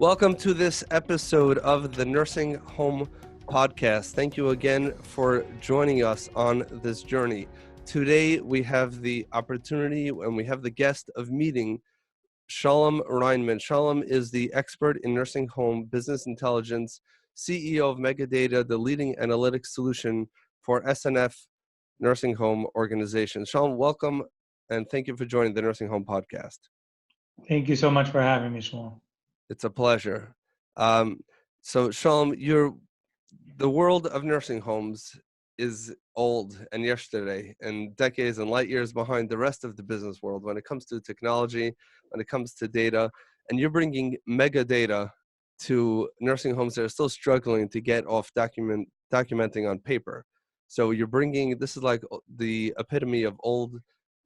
Welcome to this episode of the Nursing Home Podcast. Thank you again for joining us on this journey. Today, we have the opportunity and we have the guest of meeting Shalom Reinman. Shalom is the expert in nursing home business intelligence, CEO of MegaData, the leading analytics solution for SNF nursing home organizations. Shalom, welcome, and thank you for joining the Nursing Home Podcast. Thank you so much for having me, Shalom. It's a pleasure. So Shalom, the world of nursing homes is old and yesterday and decades and light years behind the rest of the business world when it comes to technology, when it comes to data, and you're bringing MegaData to nursing homes that are still struggling to get off documenting on paper. So you're bringing, this is like the epitome of old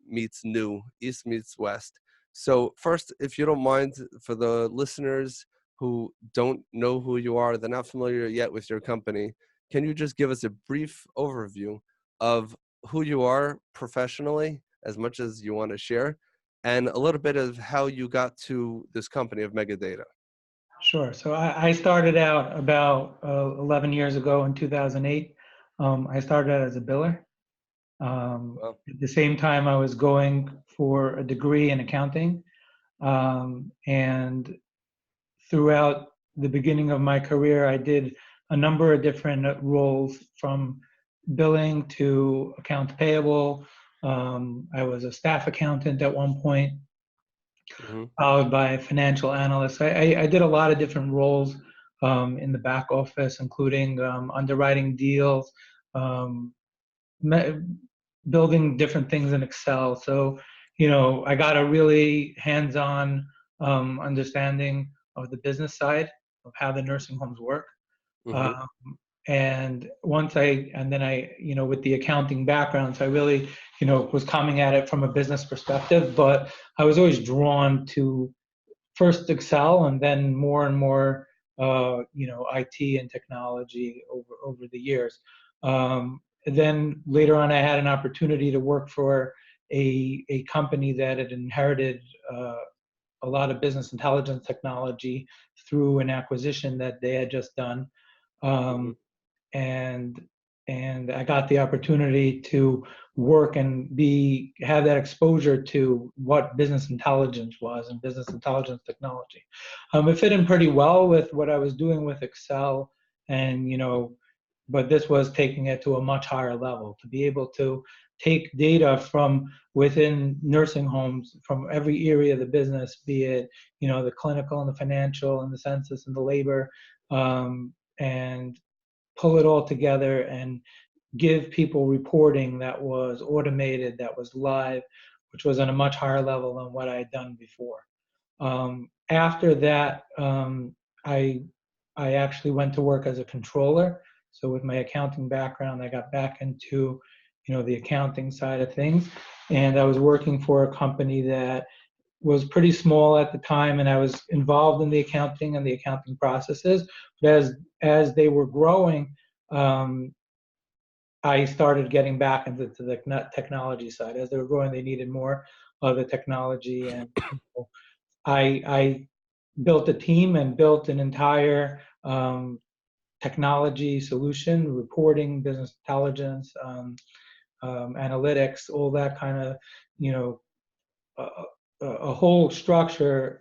meets new, East meets West. So first, if you don't mind, for the listeners who don't know who you are, they're not familiar yet with your company, can you just give us a brief overview of who you are professionally, as much as you want to share, and a little bit of how you got to this company of MegaData? Sure. So I started out about 11 years ago in 2008. I started out as a biller. Well, At the same time, I was going for a degree in accounting. And throughout the beginning of my career, I did a number of different roles, from billing to accounts payable. I was a staff accountant at one point, followed by a financial analyst. I did a lot of different roles in the back office, including underwriting deals, building different things in Excel. So, I got a really hands-on understanding of the business side of how the nursing homes work. mm-hmm. And then I, with the accounting background, so I really, was coming at it from a business perspective, but I was always drawn to first Excel and then more and more, IT and technology over the years. And then later on, I had an opportunity to work for a company that had inherited a lot of business intelligence technology through an acquisition that they had just done. And I got the opportunity to work and have that exposure to what business intelligence was and business intelligence technology. It fit in pretty well with what I was doing with Excel, and but this was taking it to a much higher level, to be able to take data from within nursing homes, from every area of the business, be it the clinical and the financial and the census and the labor, and pull it all together and give people reporting that was automated, that was live, which was on a much higher level than what I had done before. After that, I actually went to work as a controller. So with my accounting background, I got back into the accounting side of things, and I was working for a company that was pretty small at the time, and I was involved in the accounting and the accounting processes. But as they were growing, I started getting back into the technology side. As they were growing, they needed more of the technology, and I built a team and built an entire technology solution, reporting, business intelligence, analytics, all that kind of, a whole structure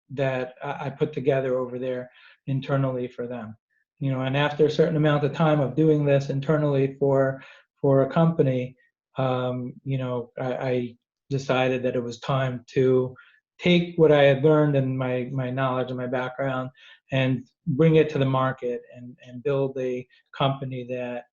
that I put together over there internally for them. And after a certain amount of time of doing this internally for a company, I decided that it was time to take what I had learned and my knowledge and my background and bring it to the market and build a company that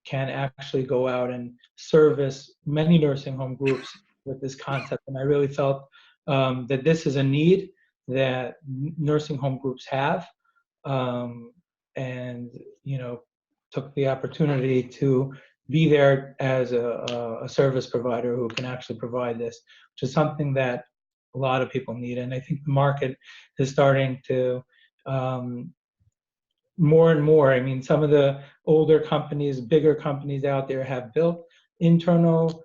can actually go out and service many nursing home groups with this concept. And I really felt that this is a need that nursing home groups have, and took the opportunity to be there as a service provider who can actually provide this, which is something that a lot of people need. And I think the market is starting to more and more. I mean, some of the older companies, bigger companies out there have built internal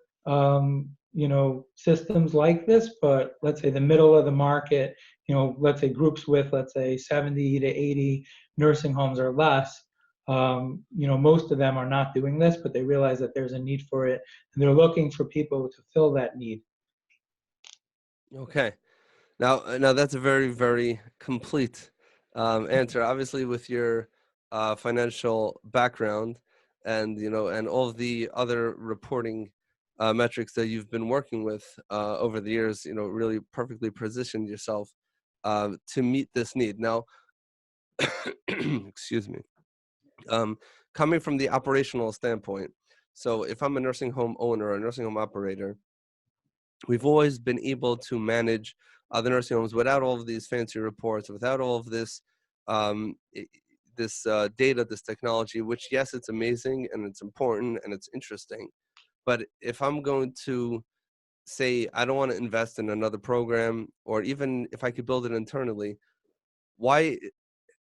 systems like this, but let's say the middle of the market let's say groups with, let's say 70 to 80 nursing homes or less, most of them are not doing this, but they realize that there's a need for it, and they're looking for people to fill that need. Okay. Now that's a very, very complete answer. Obviously, with your financial background and and all of the other reporting metrics that you've been working with over the years, really perfectly positioned yourself to meet this need. Now, excuse me. Um, Coming from the operational standpoint, so if I'm a nursing home owner or a nursing home operator, we've always been able to manage the nursing homes without all of these fancy reports, without all of this um, data, this technology. Which, yes, it's amazing and it's important and it's interesting. But if I'm going to say I don't want to invest in another program, or even if I could build it internally, why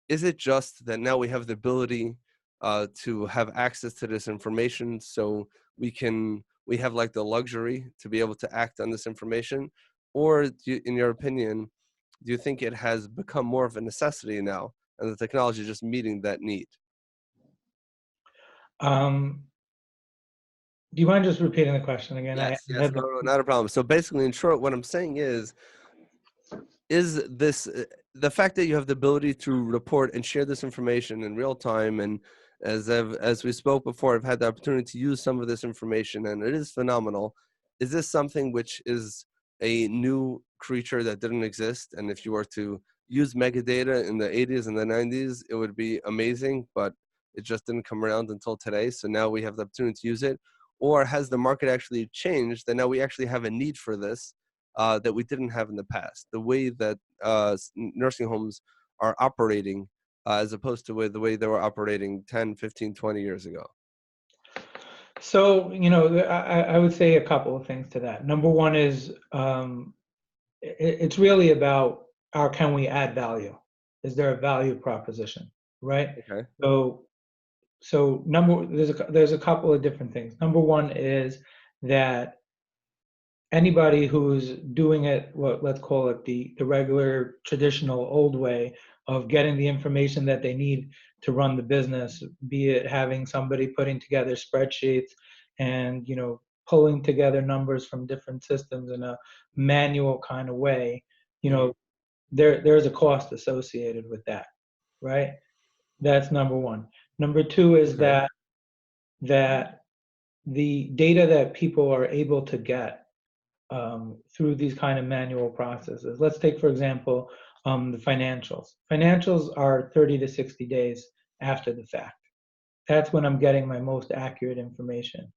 is it just that now we have the ability to have access to this information, so we have like the luxury to be able to act on this information? Or in your opinion, do you think it has become more of a necessity now, and the technology is just meeting that need? Um, do you mind just repeating the question again? I Yes, yes, had no, no, not a problem. So basically, in short, what I'm saying is this the fact that you have the ability to report and share this information in real time, and as we spoke before, I've had the opportunity to use some of this information and it is phenomenal. Is this something which is a new creature that didn't exist, and if you were to use MegaData in the 80s and the 90s, it would be amazing, but it just didn't come around until today, so now we have the opportunity to use it? Or has the market actually changed that now we actually have a need for this that we didn't have in the past? The way that nursing homes are operating as opposed to the way they were operating 10, 15, 20 years ago. So, I would say a couple of things to that. Number one is, it's really about can we add value? Is there a value proposition, right? Okay. So, there's a couple of different things. Number one is that anybody who's doing it, what let's call it the regular traditional old way of getting the information that they need to run the business, be it having somebody putting together spreadsheets and pulling together numbers from different systems in a manual kind of way, you Hmm. know there's a cost associated with that, right? That's number one. Number two is Okay. that the data that people are able to get through these kind of manual processes. Let's take, for example, the financials. Financials are 30 to 60 days after the fact. That's when I'm getting my most accurate information.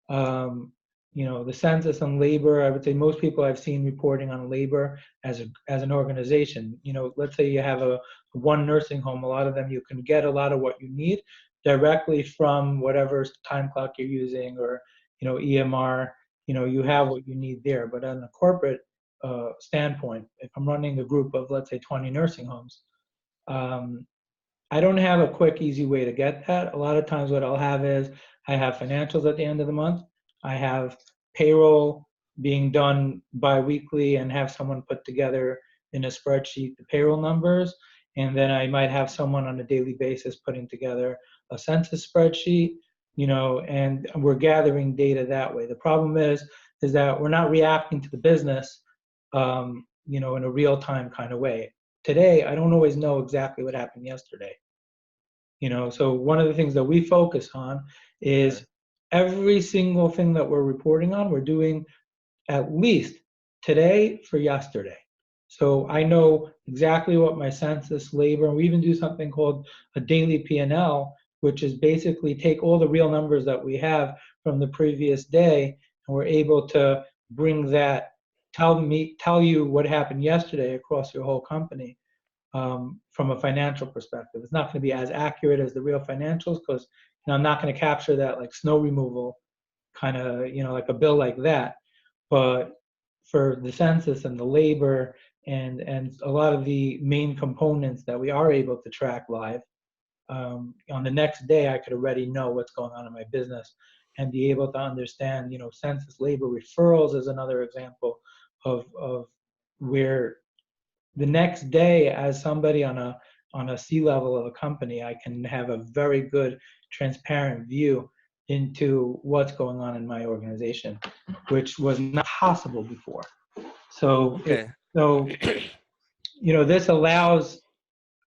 Um, the census on labor, I would say most people I've seen reporting on labor as an organization. Let's say you have a one nursing home, a lot of them you can get a lot of what you need directly from whatever time clock you're using, or EMR. You have what you need there. But on a corporate standpoint, if I'm running a group of, let's say, 20 nursing homes, um, I don't have a quick, easy way to get that. A lot of times what I'll have is I have financials at the end of the month. I have payroll being done biweekly and have someone put together in a spreadsheet the payroll numbers. And then I might have someone on a daily basis putting together a census spreadsheet, and we're gathering data that way. The problem is that we're not reacting to the business, in a real time kind of way. Today, I don't always know exactly what happened yesterday. So one of the things that we focus on Okay. is every single thing that we're reporting on, we're doing at least today for yesterday. So I know exactly what my census, labor, and we even do something called a daily P&L, which is basically take all the real numbers that we have from the previous day, and we're able to bring that, tell you what happened yesterday across your whole company, from a financial perspective. It's not going to be as accurate as the real financials, because I'm not going to capture that like snow removal kind of, like a bill like that. But for the census and the labor and a lot of the main components that we are able to track live, on the next day I could already know what's going on in my business and be able to understand. Census labor referrals is another example of where the next day, as somebody on a C level of a company, I can have a very good, transparent view into what's going on in my organization, which was not possible before. So, Okay. so this allows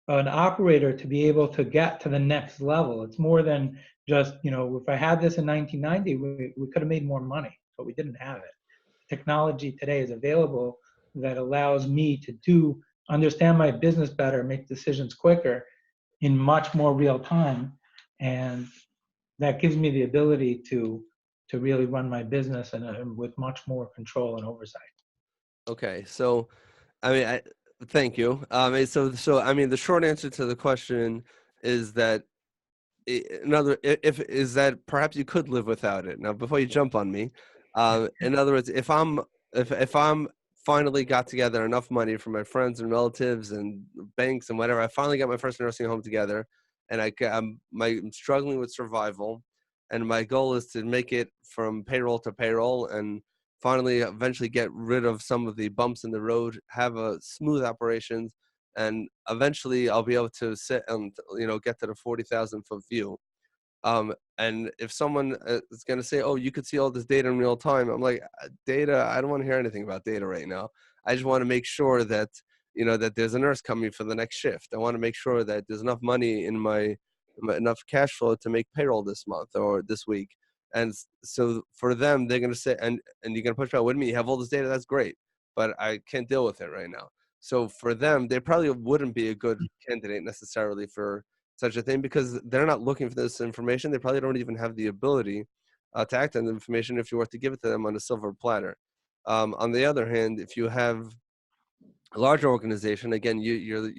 an operator to be able to get to the next level. It's more than just, if I had this in 1990, we could have made more money, but we didn't have it. Technology today is available that allows me to understand my business better, make decisions quicker in much more real time. And that gives me the ability to really run my business and with much more control and oversight. Okay. So, I mean, thank you. I mean, the short answer to the question is that another if is that perhaps you could live without it. Now, before you jump on me, in other words, if I'm finally got together enough money from my friends and relatives and banks and whatever, I finally got my first nursing home together, and I'm struggling with survival, and my goal is to make it from payroll to payroll, and finally eventually get rid of some of the bumps in the road, have a smooth operations, and eventually I'll be able to sit and get to the 40,000 foot view. And if someone is going to say, "Oh, you could see all this data in real time," I'm like, "Data? I don't want to hear anything about data right now. I just want to make sure that that there's a nurse coming for the next shift. I want to make sure that there's enough money in enough cash flow to make payroll this month or this week." And so for them, they're going to say, and you're going to push back with me. You have all this data. That's great, but I can't deal with it right now. So for them, they probably wouldn't be a good candidate necessarily for such a thing because they're not looking for this information. They probably don't even have the ability to act on the information if you were to give it to them on a silver platter. On the other hand, if you have a larger organization, again, you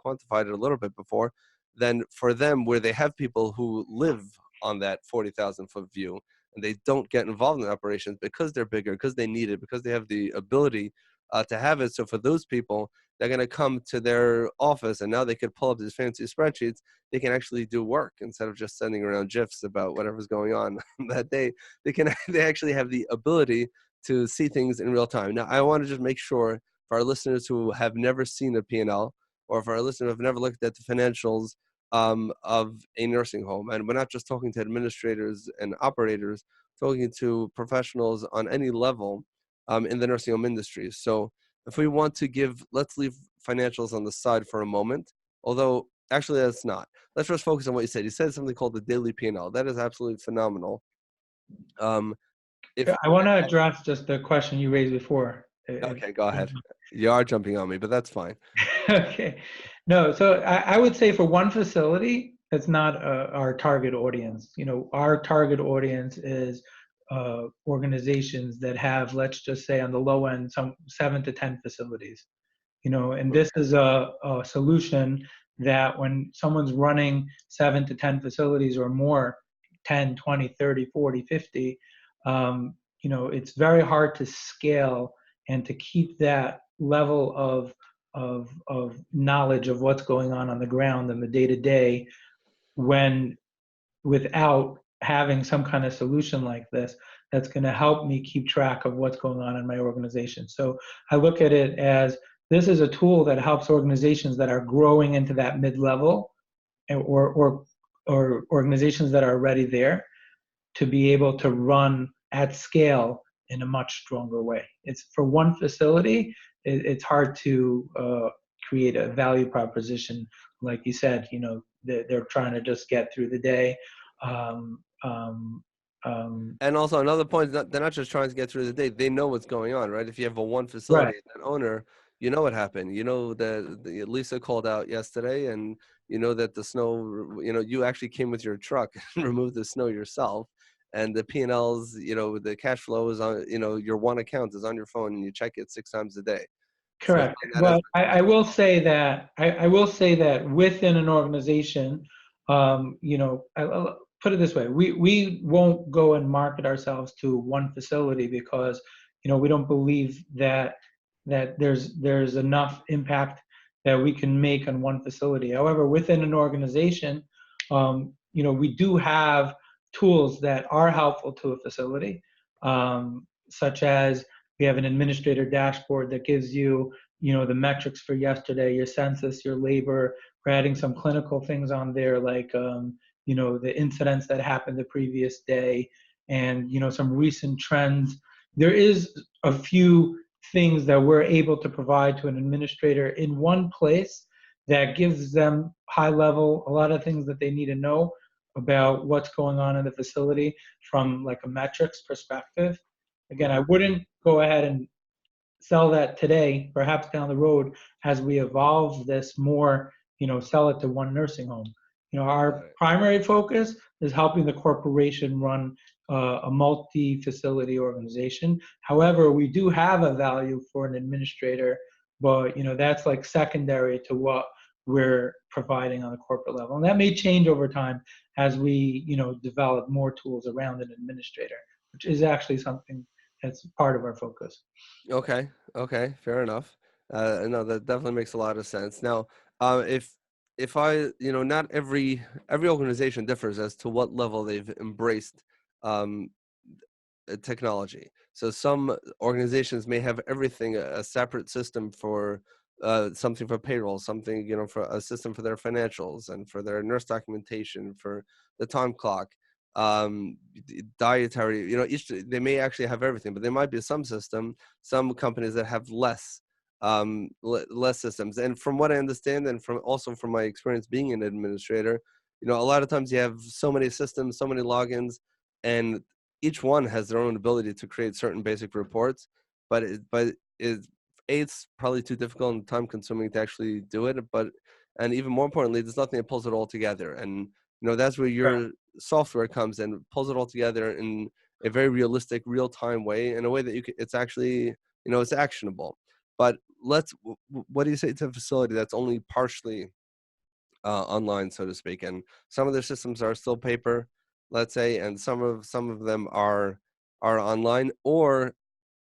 quantified it a little bit before, then for them, where they have people who live on that 40,000 foot view and they don't get involved in operations because they're bigger, because they need it, because they have the ability to have it. So for those people, they're going to come to their office and now they could pull up these fancy spreadsheets. They can actually do work instead of just sending around GIFs about whatever's going on that day. They actually have the ability to see things in real time. Now, I want to just make sure for our listeners who have never seen a P&L, or for our listeners who have never looked at the financials of a nursing home, and we're not just talking to administrators and operators, talking to professionals on any level in the nursing home industry. So if we want to let's leave financials on the side for a moment, although actually that's not. Let's just focus on what you said. You said something called the daily P&L. That is absolutely phenomenal. Um, if I want to address just the question you raised before. Okay, go ahead. You are jumping on me, but that's fine. Okay. No, so I would say for one facility, it's not our target audience. Our target audience is organizations that have, let's just say on the low end, some 7 to 10 facilities. And this is a solution that when someone's running 7 to 10 facilities or more, 10, 20, 30, 40, 50, it's very hard to scale and to keep that level of knowledge of what's going on the ground and the day to day when without having some kind of solution like this that's going to help me keep track of what's going on in my organization. So I look at it as this is a tool that helps organizations that are growing into that mid-level or organizations that are already there to be able to run at scale in a much stronger way. It's for one facility, it's hard to create a value proposition. Like you said, they're trying to just get through the day. Um, um, And also another point, they're not just trying to get through the day. They know what's going on, right? If you have a one right, facility, that owner, you know what happened. You know that Lisa called out yesterday, and you know that the snow. You actually came with your truck and removed the snow yourself. And the P&Ls, the cash flow is on. Your one account is on your phone, and you check it 6 times a day. So correct. from that But aspect, I will say that I will say that within an organization, I'll put it this way: we won't go and market ourselves to one facility because we don't believe that there's enough impact that we can make on one facility. However, within an organization, we do have tools that are helpful to a facility, such as we have an administrator dashboard that gives you the metrics for yesterday, your census, your labor. We're adding some clinical things on there, like the incidents that happened the previous day, and some recent trends. There is a few things that we're able to provide to an administrator in one place that gives them high level, a lot of things that they need to know about what's going on in the facility from like a metrics perspective. Again, I wouldn't go ahead and sell that today. Perhaps down the road, as we evolve this more, sell it to one nursing home. Our Right. primary focus is helping the corporation run a multi-facility organization. However, we do have a value for an administrator, but that's like secondary to what we're providing on the corporate level, and that may change over time as we develop more tools around an administrator, which is actually something that's part of our focus. Okay. Okay. Fair enough. No, that definitely makes a lot of sense. Now, if I, not every organization differs as to what level they've embraced um, technology. So some organizations may have everything a separate system for something for payroll, something for a system for their financials and for their nurse documentation, for the time clock, dietary. Each they may actually have everything, but there might be some system. Some companies that have less systems. And from what I understand, and from my experience being an administrator, a lot of times you have so many systems, so many logins, and each one has their own ability to create certain basic reports, it's probably too difficult and time consuming to actually do it. And even more importantly, there's nothing that pulls it all together. And that's where your software comes in, pulls it all together in a very realistic, real time way, in a way that it's actually it's actionable. But what do you say to a facility that's only partially online, so to speak, and some of their systems are still paper, let's say, and some of them are online? Or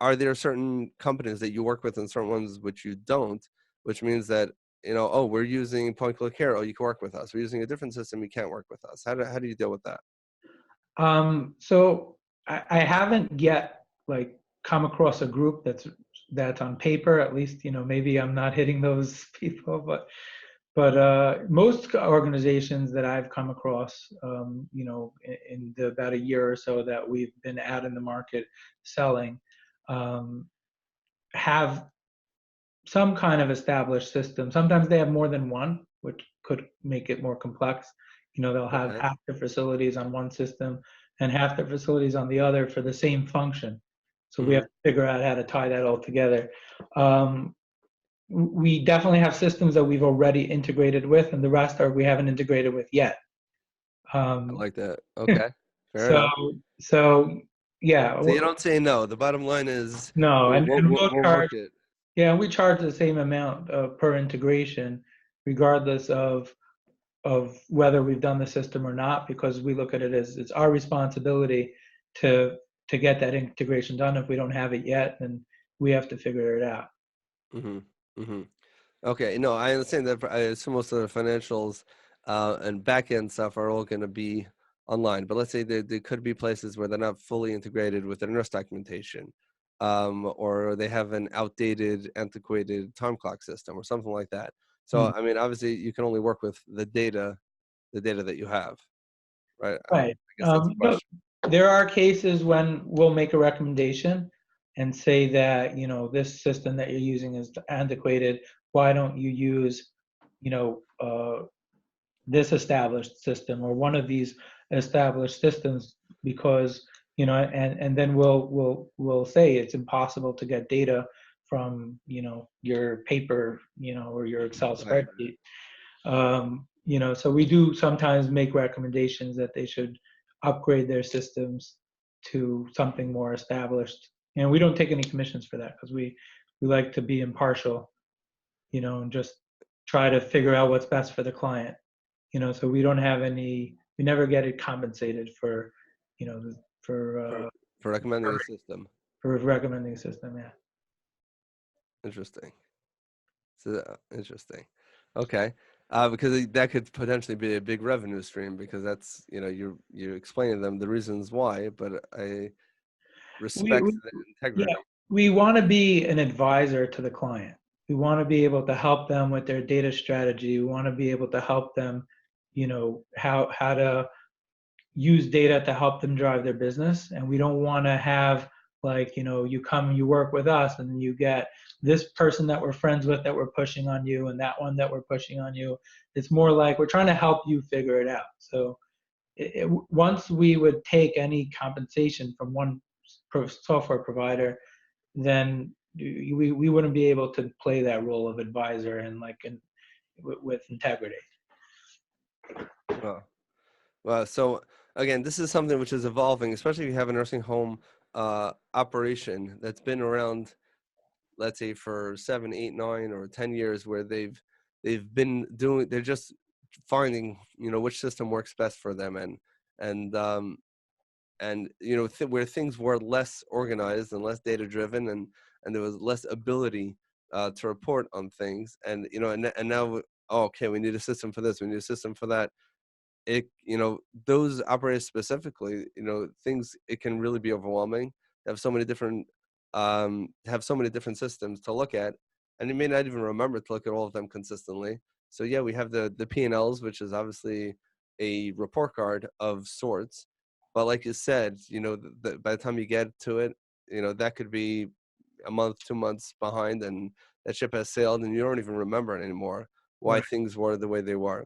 are there certain companies that you work with and certain ones which you don't, which means that oh, we're using point click care, oh, you can work with us. We're using a different system, you can't work with us. How do you deal with that? So I haven't yet like come across a group that's on paper. At least maybe I'm not hitting those people, but most organizations that I've come across, in the about a year or so that we've been out in the market selling, um, have some kind of established system. Sometimes they have more than one, which could make it more complex. They'll have Okay. half their facilities on one system and half their facilities on the other for the same function. So we have Hmm. to figure out how to tie that all together. Um, we definitely have systems that we've already integrated with, and the rest we haven't integrated with yet. I Um, like that. Okay. Fair so, enough. so yeah, So you don't say no. The bottom line is no, we'll and, we'll, and we'll we'll we'll charge. work it. Yeah, we charge the same amount per integration, regardless of whether we've done the system or not, because we look at it as it's our responsibility to to get that integration done. If we don't have it yet, then we have to figure it out. Hmm. Hmm. Okay, no, I understand that. I assume most of the financials and back end stuff are all going to be online. But let's say there could be places where they're not fully integrated with their nurse documentation, or they have an outdated, antiquated time clock system, or something like that. So, Mm. I mean, obviously, you can only work with the data that you have, right? I Right. guess that's the No, question. there are cases when we'll make a recommendation and say that, this system that you're using is antiquated. Why don't you use, you know, uh, this established system or one of these established systems? Because, and then we'll say it's impossible to get data from, your paper, or your Excel Right. spreadsheet. So we do sometimes make recommendations that they should upgrade their systems to something more established. And we don't take any commissions for that because we like to be impartial, and just try to figure out what's best for the client. So we don't have we never get it compensated for, you know, for For uh, for recommending a system. for recommending a system. Yeah. Interesting. So interesting. Okay. Because that could potentially be a big revenue stream, because that's you're explaining them the reasons why, but I We, respect we the yeah, integrity. we want to be an advisor to the client. We want to be able to help them with their data strategy. We want to be able to help them, how to use data to help them drive their business. And we don't want to have, like, you come, you work with us, and you get this person that we're friends with that we're pushing on you, and that one that we're pushing on you. It's more like we're trying to help you figure it out. So once we would take any compensation from one software provider, then we wouldn't be able to play that role of advisor and with integrity. Well, well, so again, this is something which is evolving, especially if you have a nursing home operation that's been around, let's say for 7, 8, 9, or 10 years, where they've been doing, they're just finding, which system works best for them, and where things were less organized and less data driven, and there was less ability to report on things, and now, oh, okay, we need a system for this, we need a system for that. Those operators specifically, things, it can really be overwhelming. Have so many different systems to look at, and you may not even remember to look at all of them consistently. So yeah, we have the P&Ls, which is obviously a report card of sorts, but like you said, by the time you get to it, that could be a month, 2 months behind, and that ship has sailed, and you don't even remember it anymore, why Right. things were the way they were.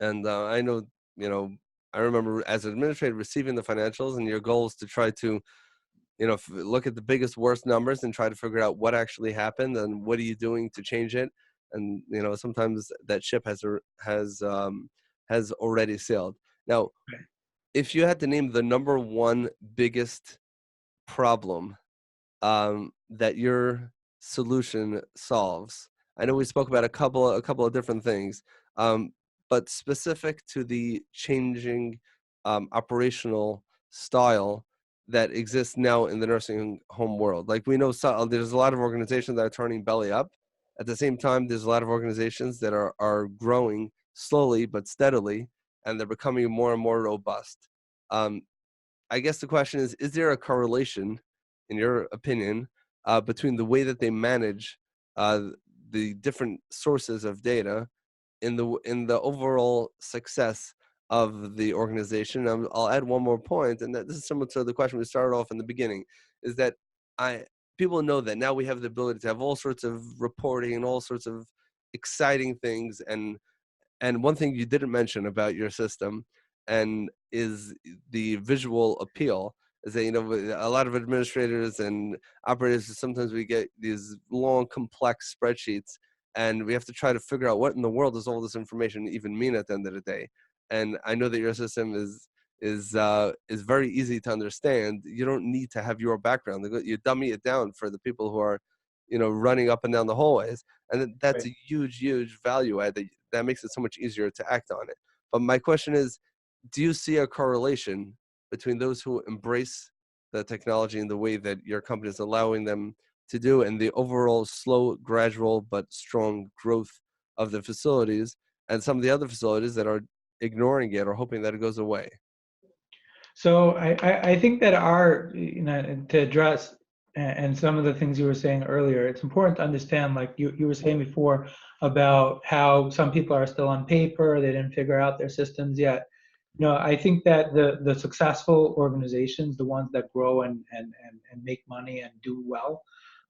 And I know, you know, I remember as an administrator receiving the financials, and your goal is to try to, look at the biggest, worst numbers and try to figure out what actually happened and what are you doing to change it. And sometimes that ship has already sailed. Now, Right. if you had to name the number one biggest problem that your solution solves. I know we spoke about a couple of different things, um, but specific to the changing operational style that exists now in the nursing home world. Like we know, there's a lot of organizations that are turning belly up. At the same time, there's a lot of organizations that are growing slowly but steadily, and they're becoming more and more robust. Um, I guess the question is there a correlation, in your opinion, between the way that they manage uh, the different sources of data in the overall success of the organization? I'll add one more point, and that this is similar to the question we started off in the beginning, is that I people know that now we have the ability to have all sorts of reporting and all sorts of exciting things, and one thing you didn't mention about your system and is the visual appeal, is that a lot of administrators and operators, sometimes we get these long complex spreadsheets, and we have to try to figure out what in the world does all this information even mean at the end of the day. And I know that your system is very easy to understand. You don't need to have your background. You dummy it down for the people who are running up and down the hallways, and that's Right. a huge value add that makes it so much easier to act on it. But my question is, do you see a correlation between those who embrace the technology in the way that your company is allowing them to do, and the overall slow, gradual, but strong growth of the facilities, and some of the other facilities that are ignoring it or hoping that it goes away? So I think that to address and some of the things you were saying earlier, it's important to understand, like you were saying before, about how some people are still on paper, they didn't figure out their systems yet. I think that the successful organizations, the ones that grow and make money and do well,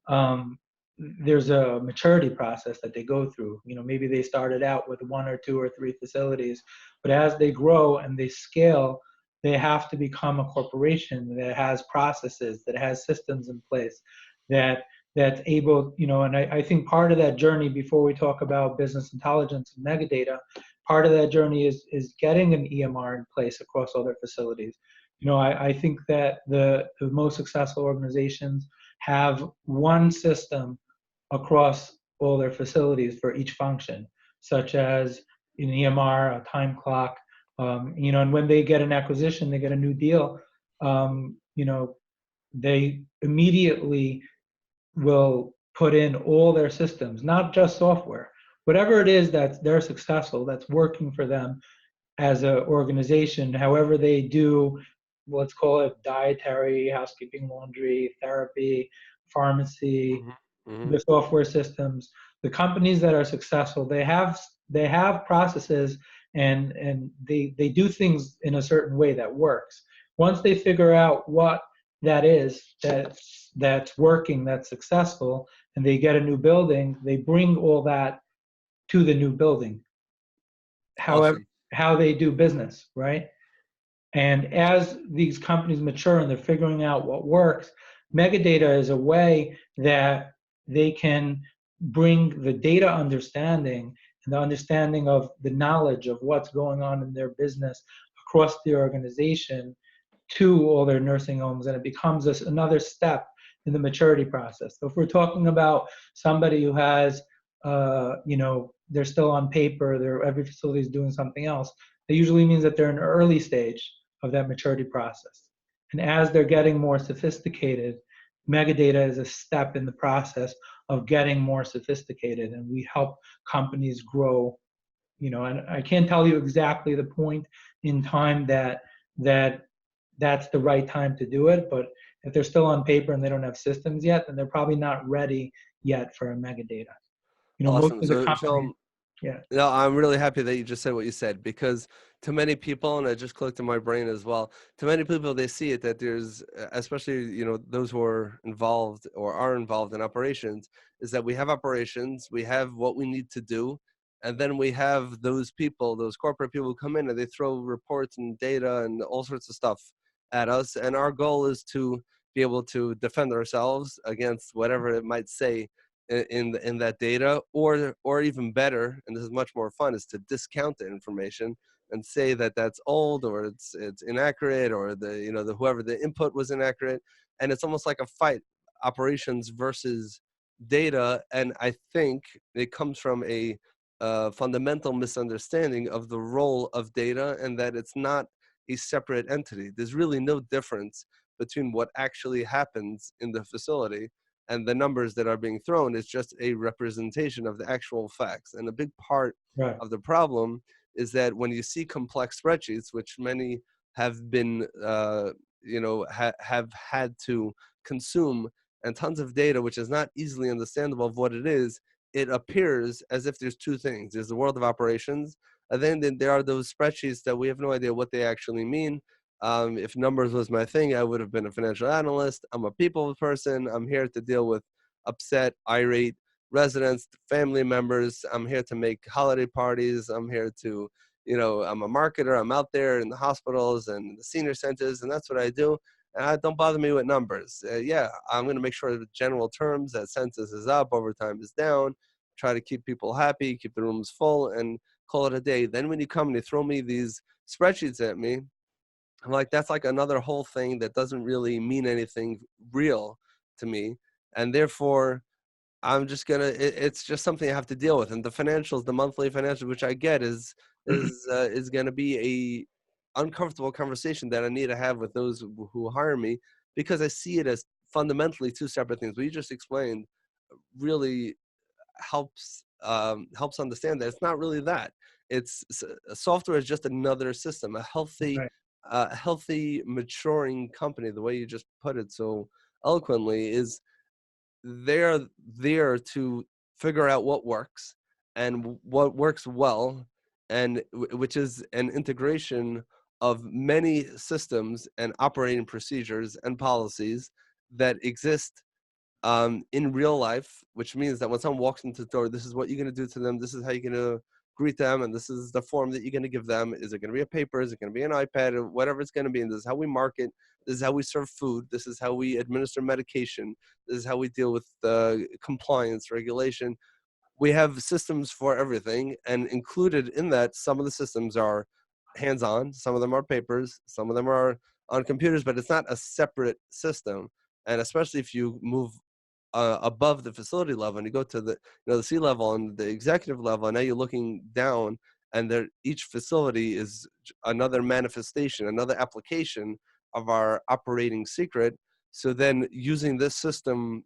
um, there's a maturity process that they go through. Maybe they started out with one or two or three facilities, but as they grow and they scale, they have to become a corporation that has processes, that has systems in place, that's able, and I think part of that journey, before we talk about business intelligence and MegaData, part of that journey is getting an EMR in place across all their facilities. I think that the most successful organizations have one system across all their facilities for each function, such as an EMR, a time clock, and when they get an acquisition, they get a new deal, they immediately will put in all their systems, not just software, whatever it is that they're successful, that's working for them as an organization, however they do, let's call it dietary, housekeeping, laundry, therapy, pharmacy, Hmm. the software systems. The companies that are successful, they have processes, and they do things in a certain way that works. Once they figure out what that is, that's working, that's successful, and they get a new building, they bring all that to the new building. However, Awesome. how they do business, right? And as these companies mature and they're figuring out what works, MegaData is a way that they can bring the data understanding and the understanding of the knowledge of what's going on in their business across the organization to all their nursing homes, and it becomes another step in the maturity process. So if we're talking about somebody who has, they're still on paper, every facility is doing something else, it usually means that they're in an early stage of that maturity process. And as they're getting more sophisticated, MegaData is a step in the process of getting more sophisticated, and we help companies grow. And I can't tell you exactly the point in time that that's the right time to do it, but if they're still on paper and they don't have systems yet, then they're probably not ready yet for a MegaData. Most Awesome. of the So, companies, Shalom, yeah. no, I'm really happy that you just said what you said, because to many people, and it just clicked in my brain as well, to many people, they see it that there's, especially, those who are involved or are involved in operations, is that we have operations, we have what we need to do, and then we have those people, those corporate people who come in and they throw reports and data and all sorts of stuff at us. And our goal is to be able to defend ourselves against whatever it might say in that data, or even better, and this is much more fun, is to discount the information and say that that's old, or it's inaccurate, or the whoever the input was inaccurate. And it's almost like a fight, operations versus data. And I think it comes from a fundamental misunderstanding of the role of data, and that it's not a separate entity. There's really no difference between what actually happens in the facility and the numbers that are being thrown. Is just a representation of the actual facts. And a big part Right. of the problem is that when you see complex spreadsheets, which many have been, have had to consume, and tons of data, which is not easily understandable of what it is, it appears as if there's two things. There's the world of operations, and then there are those spreadsheets that we have no idea what they actually mean. If numbers was my thing, I would have been a financial analyst. I'm a people person. I'm here to deal with upset, irate residents, family members. I'm here to make holiday parties. I'm here to, I'm a marketer. I'm out there in the hospitals and the senior centers, and that's what I do. And don't bother me with numbers. Yeah, I'm going to make sure, the general terms, that census is up, overtime is down, try to keep people happy, keep the rooms full, and call it a day. Then when you come and you throw me these spreadsheets at me, I'm like, that's like another whole thing that doesn't really mean anything real to me. And therefore, I'm just gonna. It's just something I have to deal with. And the financials, the monthly financials, which I get, is gonna be a uncomfortable conversation that I need to have with those who hire me, because I see it as fundamentally two separate things. What you just explained really helps understand that it's not really that. It's software is just another system. Right. A healthy maturing company, the way you just put it so eloquently, is they're there to figure out what works and what works well, and which is an integration of many systems and operating procedures and policies that exist in real life, which means that when someone walks into the door, this is what you're going to do to them. This is how you're going to greet them. And this is the form that you're going to give them. Is it going to be a paper? Is it going to be an iPad, or whatever it's going to be? And this is how we market. This is how we serve food. This is how we administer medication. This is how we deal with compliance, regulation. We have systems for everything. And included in that, some of the systems are hands-on. Some of them are papers. Some of them are on computers, but it's not a separate system. And especially if you move above the facility level and you go to the C level and the executive level, and now you're looking down, and there each facility is another manifestation, another application of our operating secret. So then using this system,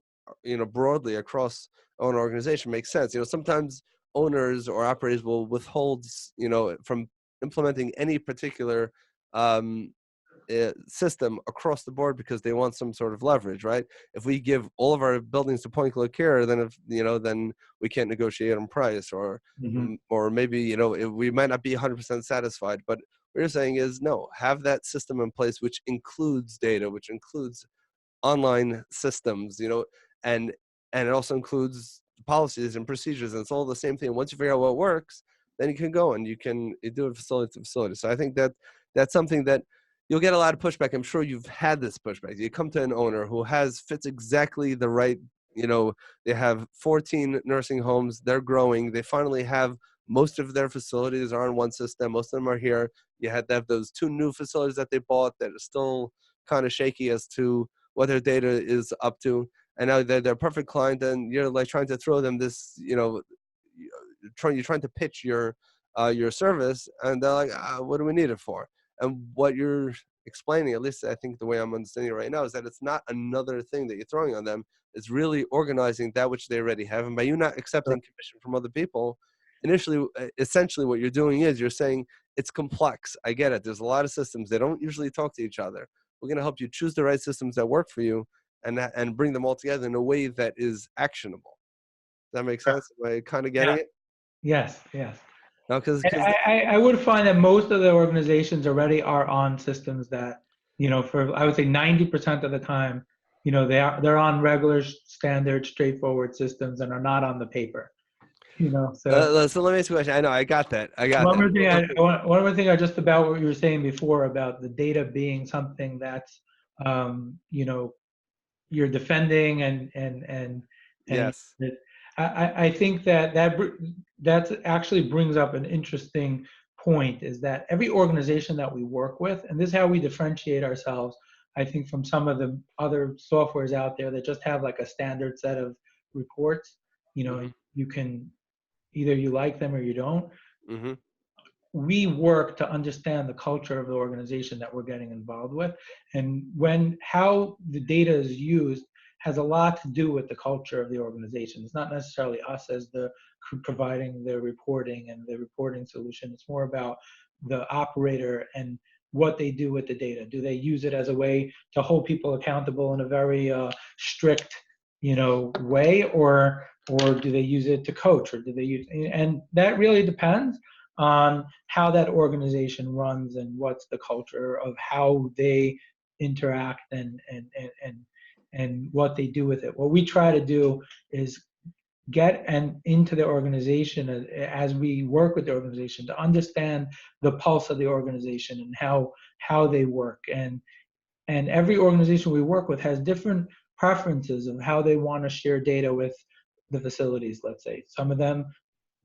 broadly across an organization makes sense. Sometimes owners or operators will withhold, from implementing any particular um, system across the board because they want some sort of leverage, right? If we give all of our buildings to point click care, then then we can't negotiate on price, or Mhm. or maybe we might not be 100% satisfied. But what you're saying is no, have that system in place, which includes data, which includes online systems, and it also includes policies and procedures, and it's all the same thing. Once you figure out what works, then you can go and you do it facility to facility. So I think that that's something that you'll get a lot of pushback. I'm sure you've had this pushback. You come to an owner who fits exactly the right, they have 14 nursing homes, they're growing, they finally have most of their facilities are on one system, most of them are here. You had to have those 2 new facilities that they bought that are still kind of shaky as to what their data is up to, and now they're a perfect client, and you're like trying to throw them this, you're trying to pitch your service, and they're like, what do we need it for? And what you're explaining, at least I think the way I'm understanding it right now, is that it's not another thing that you're throwing on them. It's really organizing that which they already have, and by you not accepting commission from other people, initially, essentially what you're doing is you're saying it's complex. I get it. There's a lot of systems. They don't usually talk to each other. We're going to help you choose the right systems that work for you, and bring them all together in a way that is actionable. Does that make sense? Am I kind of Yeah. getting it? Yes. Yes. No, And because I would find that most of the organizations already are on systems that, for I would say 90% of the time, they're on regular, standard, straightforward systems and are not on the paper. So so let me ask you a question. I know I got that. I got one that. more thing, one more thing, just about what you were saying before about the data being something that's, you're defending and Yes. it, I think that actually brings up an interesting point, is that every organization that we work with, and this is how we differentiate ourselves, I think, from some of the other softwares out there that just have like a standard set of reports. Hmm. You can either you like them or you don't. Hmm. We work to understand the culture of the organization that we're getting involved with, and how the data is used has a lot to do with the culture of the organization. It's not necessarily us as the providing the reporting and the reporting solution. It's more about the operator and what they do with the data. Do they use it as a way to hold people accountable in a very strict way, or do they use it to coach, or do they use, and that really depends on how that organization runs and what's the culture of how they interact and what they do with it. What we try to do is get into the organization as we work with the organization to understand the pulse of the organization and how they work. And every organization we work with has different preferences of how they want to share data with the facilities. Let's say some of them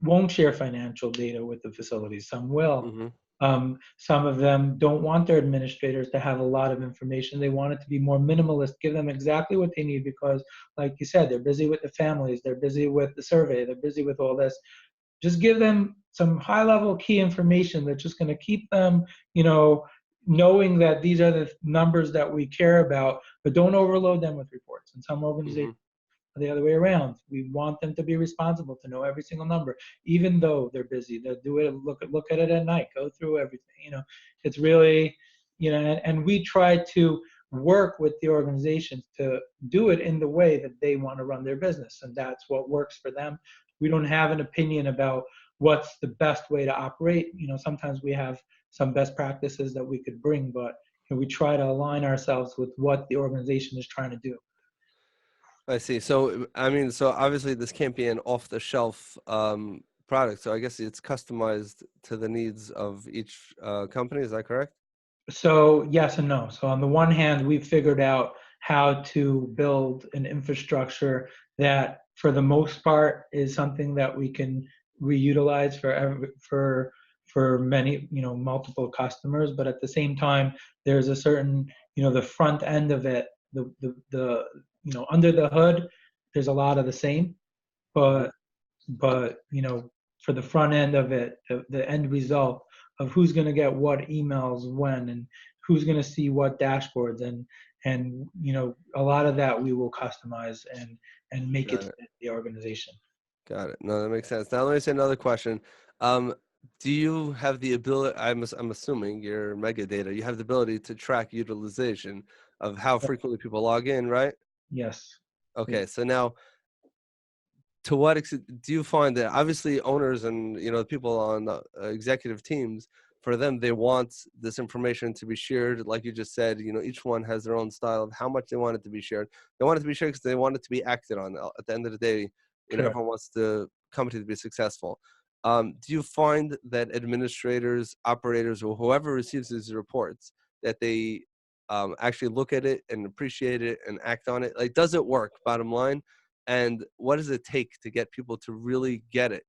won't share financial data with the facilities. Some will. Hmm. Some of them don't want their administrators to have a lot of information. They want it to be more minimalist, give them exactly what they need because, like you said, they're busy with the families, they're busy with the survey, they're busy with all this. Just give them some high level key information that's just going to keep them, knowing that these are the numbers that we care about, but don't overload them with reports. And some organizations Hmm. the other way around. We want them to be responsible, to know every single number, even though they're busy. They'll do it, look at it at night, go through everything. It's really, and we try to work with the organizations to do it in the way that they want to run their business, and that's what works for them. We don't have an opinion about what's the best way to operate. Sometimes we have some best practices that we could bring, but we try to align ourselves with what the organization is trying to do. I see. So I mean, so obviously this can't be an off-the-shelf product. So I guess it's customized to the needs of each company. Is that correct? So yes and no. So on the one hand, we've figured out how to build an infrastructure that, for the most part, is something that we can reutilize for many, multiple customers. But at the same time, there's a certain, the front end of it, the under the hood, there's a lot of the same, Hmm. but for the front end of it, the end result of who's going to get what emails when and who's going to see what dashboards, and a lot of that we will customize and make it Got it. fit the organization. Got it. No, that makes sense. Now let me say another question. Do you have the ability? I'm assuming your MegaData. You have the ability to track utilization of how frequently people log in, right? Yes. Okay, so now to what extent do you find that obviously owners and people on the executive teams, for them they want this information to be shared like you just said, each one has their own style of how much they want it to be shared. They want it to be shared because they want it to be acted on. At the end of the day, Correct. everyone wants the company to be successful. Do you find that administrators, operators, or whoever receives these reports, that they actually look at it and appreciate it and act on it? Like, does it work, bottom line? And what does it take to get people to really get it,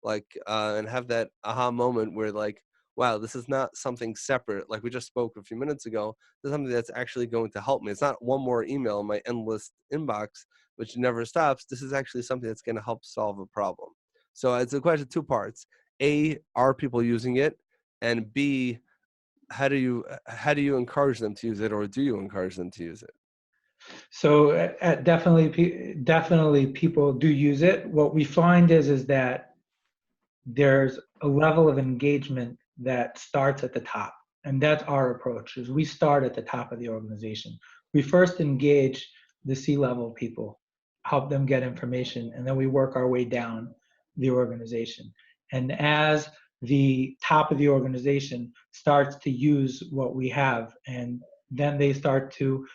like and have that aha moment where, like, wow, this is not something separate, like we just spoke a few minutes ago. This is something that's actually going to help me. It's not one more email in my endless inbox which never stops. This is actually something that's going to help solve a problem. So it's a question, two parts: A, are people using it? And B, how do you encourage them to use it, or do you encourage them to use it? So definitely, definitely people do use it. What we find is that there's a level of engagement that starts at the top, and that's our approach. Is we start at the top of the organization. We first engage the C-level people, help them get information, and then we work our way down the organization. And as the top of the organization starts to use what we have, and then they start to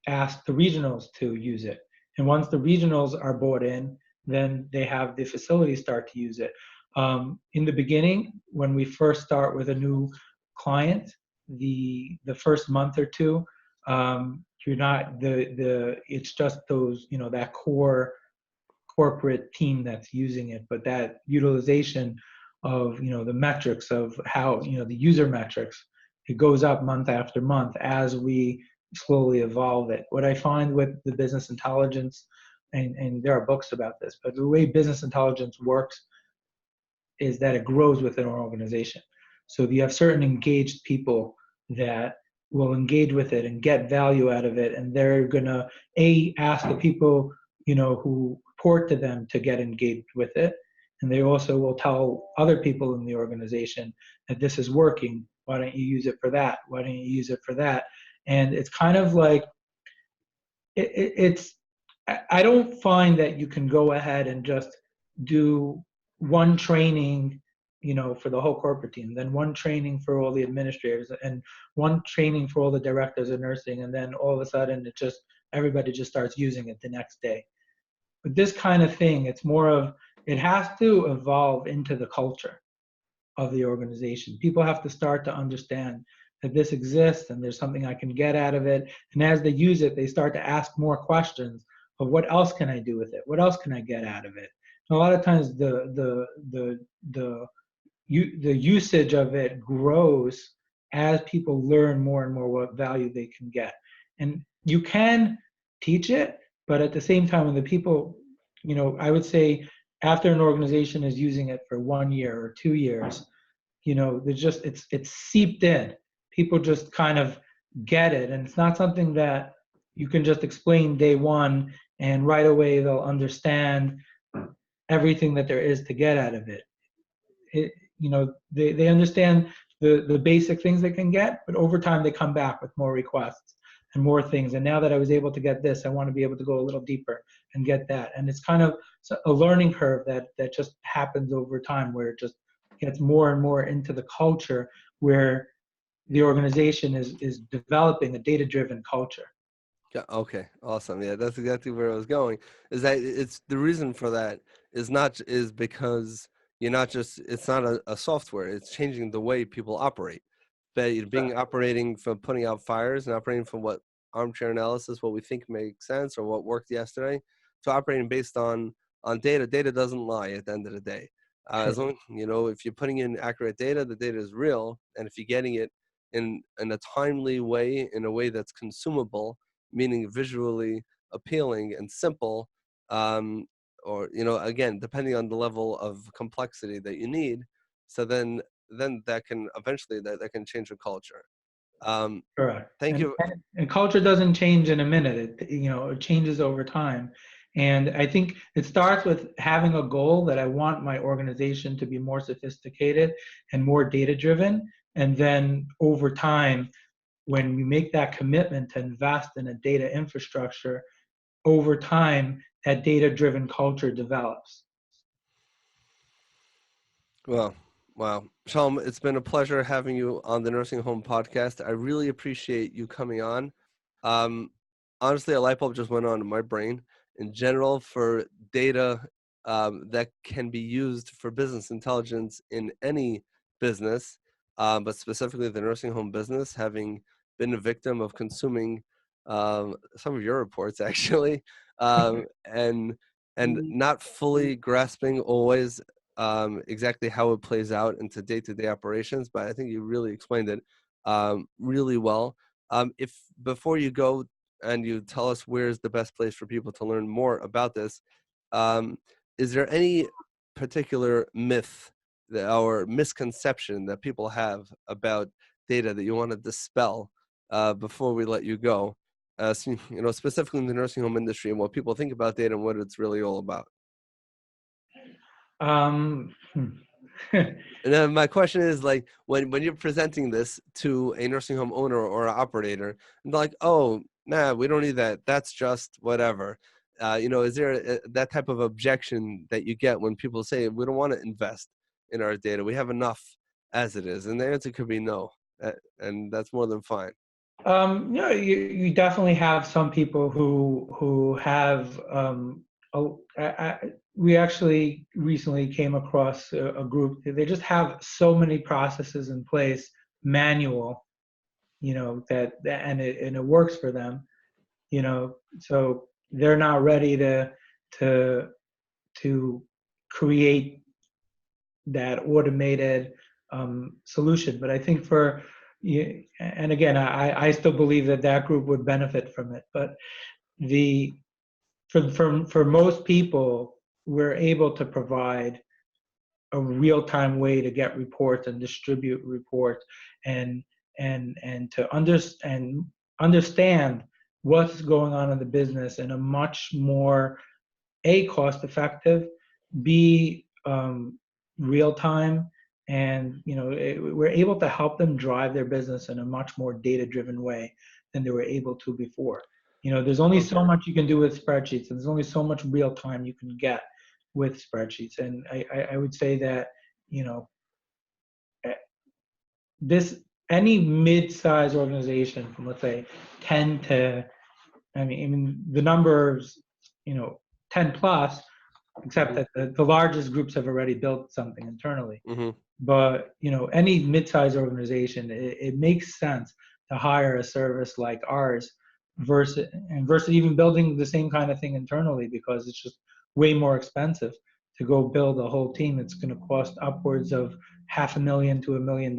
ask the regionals to use it. And once the regionals are bought in, then they have the facilities start to use it. In the beginning, when we first start with a new client, the first month or two, you're not the it's just those, that core corporate team that's using it, but that utilization of, the metrics of how, the user metrics, it goes up month after month as we slowly evolve it. What I find with the business intelligence, and there are books about this, but the way business intelligence works is that it grows within our organization. So you have certain engaged people that will engage with it and get value out of it, and they're gonna ask the people, who report to them to get engaged with it, and they also will tell other people in the organization that this is working. Why don't you use it for that? Why don't you use it for that? And it's kind of like it's I don't find that you can go ahead and just do one training, for the whole corporate team, then one training for all the administrators, and one training for all the directors of nursing, and then all of a sudden it just everybody just starts using it the next day. But this kind of thing, it's more of it has to evolve into the culture of the organization. People have to start to understand that this exists and there's something I can get out of it. And as they use it, they start to ask more questions of what else can I do with it? What else can I get out of it? And a lot of times the usage of it grows as people learn more and more what value they can get. And you can teach it, but at the same time, when the people, I would say after an organization is using it for 1 year or 2 years, there's just it's seeped in. People just kind of get it, and it's not something that you can just explain day one and right away they'll understand everything that there is to get out of it. They understand the basic things they can get, but over time they come back with more requests and more things. And now that I was able to get this, I want to be able to go a little deeper and get that. And it's kind of a learning curve that just happens over time, where it just gets more and more into the culture, where the organization is developing a data-driven culture. Yeah, okay, awesome. Yeah, that's exactly where I was going. Is that it's the reason for that is because you're not just it's not a software. It's changing the way people operate. But you're being operating from putting out fires and operating from what armchair analysis, what we think makes sense or what worked yesterday, to operating based on data. Data doesn't lie at the end of the day. As Correct. long if you're putting in accurate data, the data is real, and if you're getting it in a timely way, in a way that's consumable, meaning visually appealing and simple, um, or again, depending on the level of complexity that you need. So then that can eventually that can change a culture. um, Correct. Thank And, you. and and culture doesn't change in a minute. It changes over time. And I think it starts with having a goal that I want my organization to be more sophisticated and more data driven. And then over time, when you make that commitment to invest in a data infrastructure, over time, that data driven culture develops. Well, wow. Shalom, it's been a pleasure having you on the Nursing Home Podcast. I really appreciate you coming on. Um, Honestly, a light bulb just went on in my brain. In general, for data that can be used for business intelligence in any business, but specifically the nursing home business, having been a victim of consuming some of your reports, actually, and not fully grasping always exactly how it plays out into day-to-day operations, but I think you really explained it really well. If before you go and you tell us where's the best place for people to learn more about this, um, is there any particular myth or misconception that people have about data that you want to dispel before we let you go? So, specifically in the nursing home industry and what people think about data and what it's really all about. Um, And then my question is, like, when you're presenting this to a nursing home owner or an operator, and they're like, "Oh, nah, we don't need that. That's just whatever." Is there that type of objection that you get when people say we don't want to invest in our data? We have enough as it is, and the answer could be no, and that's more than fine. you definitely have some people who have. We actually recently came across a group. They just have so many processes in place, manual, and it works for them, so they're not ready to to create that automated solution. But I think and again, I still believe that group would benefit from it. But the for most people, we're able to provide a real-time way to get reports and distribute reports and to understand what's going on in the business in a much more cost effective, b real time, and we're able to help them drive their business in a much more data driven way than they were able to before. There's only so Okay, much you can do with spreadsheets, and there's only so much real time you can get with spreadsheets. And I would say that you know eh, this any mid-sized organization from, let's say, 10 to, I mean the numbers, 10 plus, except mm-hmm. that the largest groups have already built something internally. Mm-hmm. But any mid-sized organization, it makes sense to hire a service like ours versus even building the same kind of thing internally, because it's just way more expensive to go build a whole team. It's going to cost upwards of $500,000 to $1 million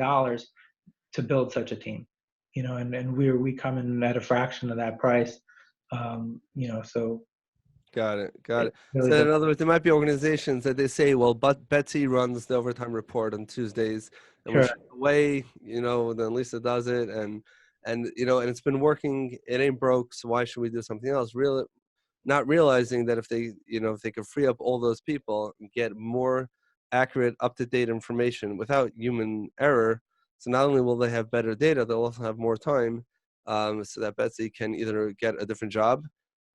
to build such a team, and we come in at a fraction of that price, so Got it. Got it it. really So does. in other words, there might be organizations that they say, well, but Betsy runs the overtime report on Tuesdays, and when Sure. she's away, then Lisa does it, and it's been working. It ain't broke, so why should we do something else? Real, not realizing that if they could free up all those people and get more accurate, up to date information without human error, so not only will they have better data, they'll also have more time, so that Betsy can either get a different job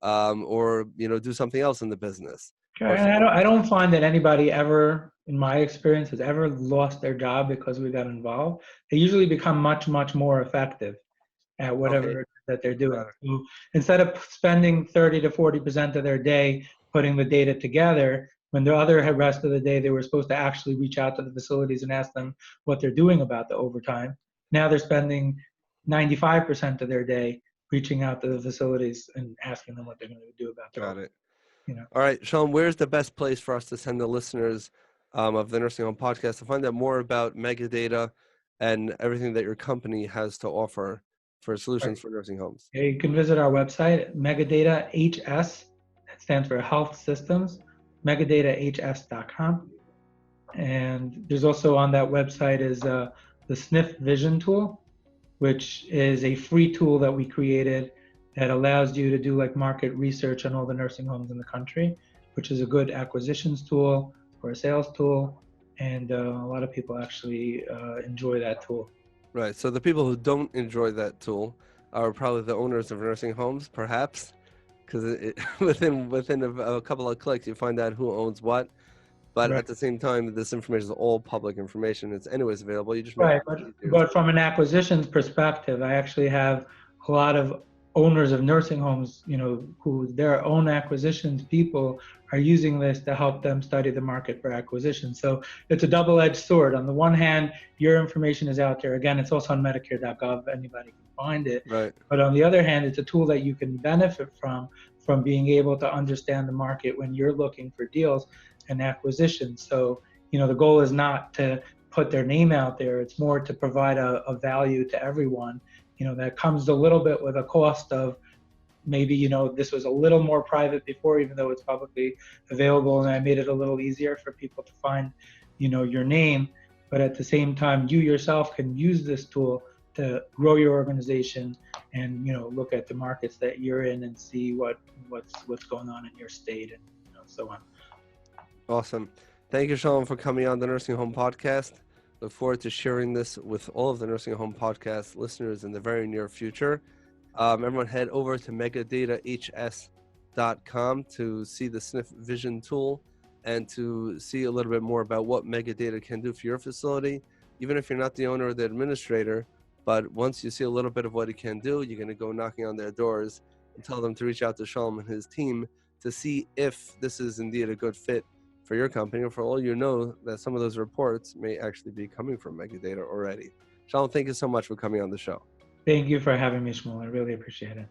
or do something else in the business. Sure. Or And I don't find that anybody ever, in my experience, has ever lost their job because we got involved. They usually become much, much more effective at okay, whatever that they're doing. got it, So instead of spending 30 to 40% of their day putting the data together, when the other rest of the day they were supposed to actually reach out to the facilities and ask them what they're doing about the overtime, now they're spending 95% of their day reaching out to the facilities and asking them what they're going to do about their got overtime. it. You know. All right, Sean, where's the best place for us to send the listeners of the Nursing Home Podcast to find out more about MegaData and everything that your company has to offer for solutions for nursing homes? Yeah, you can visit our website, MegaData HS. That stands for Health Systems, megadatahs.com. And there's also on that website is the Sniff Vision tool, which is a free tool that we created that allows you to do like market research on all the nursing homes in the country, which is a good acquisitions tool or a sales tool. And a lot of people actually enjoy that tool. Right. So the people who don't enjoy that tool are probably the owners of nursing homes, perhaps, because within a couple of clicks you find out who owns what. But Right. at the same time, this information is all public information. It's anyways available. You just make Right, it easier to. but from an acquisitions perspective, I actually have a lot of owners of nursing homes, who their own acquisitions people are using this to help them study the market for acquisition. So it's a double-edged sword. On the one hand, your information is out there. Again, it's also on Medicare.gov. Anybody can find it. Right. But on the other hand, it's a tool that you can benefit from being able to understand the market when you're looking for deals and acquisitions. So, the goal is not to put their name out there. It's more to provide a value to everyone. That comes a little bit with a cost of maybe, this was a little more private before, even though it's publicly available, and I made it a little easier for people to find, your name. But at the same time, you yourself can use this tool to grow your organization and, look at the markets that you're in and see what's going on in your state and so on. Awesome. Thank you, Shalom, for coming on the Nursing Home Podcast. Look forward to sharing this with all of the Nursing Home Podcast listeners in the very near future. Everyone head over to megadatahs.com to see the Sniff Vision tool and to see a little bit more about what MegaData can do for your facility. Even if you're not the owner or the administrator, but once you see a little bit of what it can do, you're going to go knocking on their doors and tell them to reach out to Shalom and his team to see if this is indeed a good fit for your company, or for all you know, that some of those reports may actually be coming from MegaData already. Shalom, thank you so much for coming on the show. Thank you for having me, Shmuel. I really appreciate it.